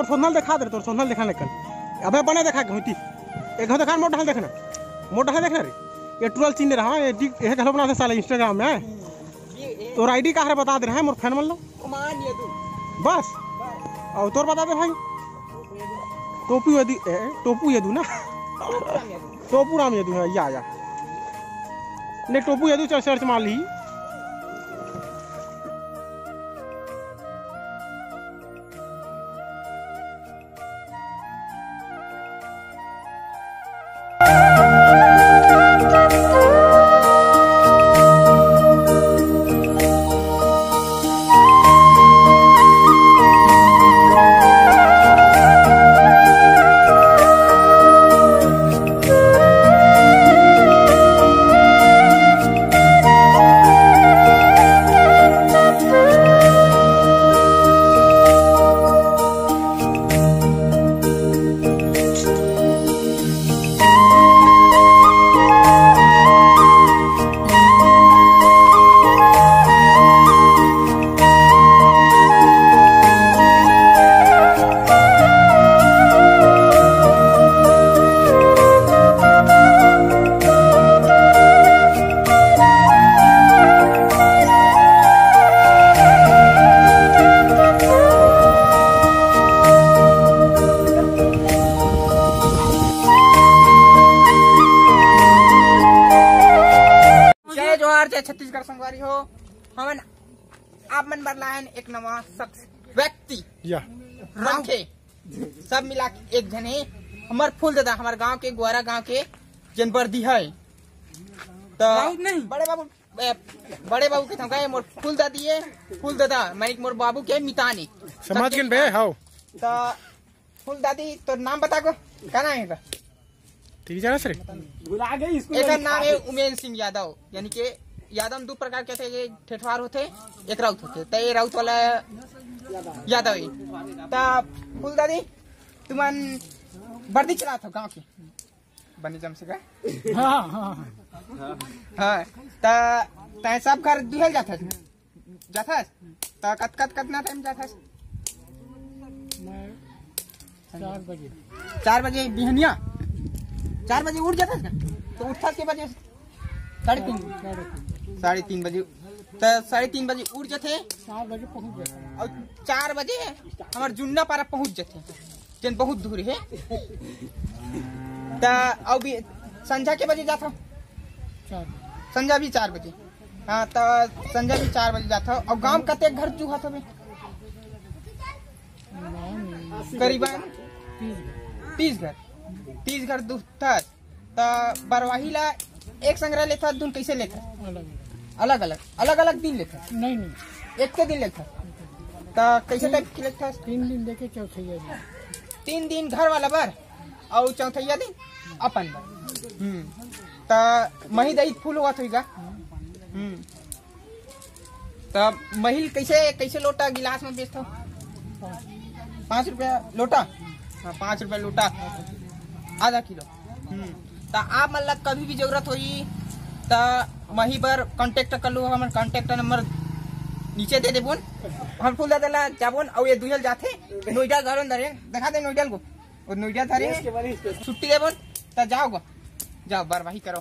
तोर सोनल दिखा दे, तोर सोनल दिखा निकल अबे बने देखा घुटी एक घो दिखा मोटा देखना रे ये ट्रोल चिन्ह रहा ये ढलो बना दे साले इंस्टाग्राम में तोर आईडी का है बता दे रहा है मोर फैन मन लो बस और तोर बता दे भाई टोपू यदू ना टोपू राम यदू है या ने टोपू यदू चल सर्च मार ली छत्तीसगढ़ संगवारी हो हमन आप मन बर लायन एक नवा शख्स व्यक्ति रखे सब मिला के एक जने हमार फूल दादा हमारे गांव के ग्वारा गांव के जनबर्दी है तो बड़े बाबू के थमका मोर फूल दादी है फूल दादा मैंने मोर बाबू के मितानी समझ के बे हाउ तो फूल दादी तो नाम बता को क्या नाम है ठीक जाना सर भुला गई इसको एक नाम है उमेश सिंह यादव यानी के यादव दो प्रकार के थे ठेठवार होते एक राउत होते तो ये राउत वाला यादव है ता फूल दादी तुमन वर्दी चला था गांव के बनी जम से का हां ता सब घर दुहल जाता ता कितना टाइम जाता 4 बजे बिहनिया 4 बजे उठ जाता तो उठता के बजे 3:30 बजे तो 3:30 बजे उठ जाते 4 बजे पहुंच जाते और 4 बजे हमार जुन्ना पारा पहुंच जाते जन बहुत दूर है तो अब भी संध्या के बजे जाता संध्या भी 4 बजे हाँ तो संध्या भी 4 बजे जाता और गांव कते घर चूहा था करीबन 30 घर दूर तो बरवाही ला एक संग्रह लेता दून कैसे लेता अलग अलग दिन लेता नहीं एक के दिन लेता तो कैसे टाइप की लेता 3 दिन लेके चौथैया दिन 3 दिन घर वाला बार और चौथैया दिन अपन बार तो मही दही फूल हुआ था तो महिल कैसे लोटा गिलास में बेचता 5 रुपया लोटा 5 रुपया लोटा आधा किलो तो आप मतलब कभी भी जरूरत होगी तो वहीं पर कांटेक्ट कर लो हमारे कांटेक्ट नंबर नीचे दे देबोन हम फूल दादा जाबोन और ये दुहल जाते नोएडा घर धरे दिखा दे नोएडा को और नोएडा धरे छुट्टी देबोन तो जाओ बारवाही करो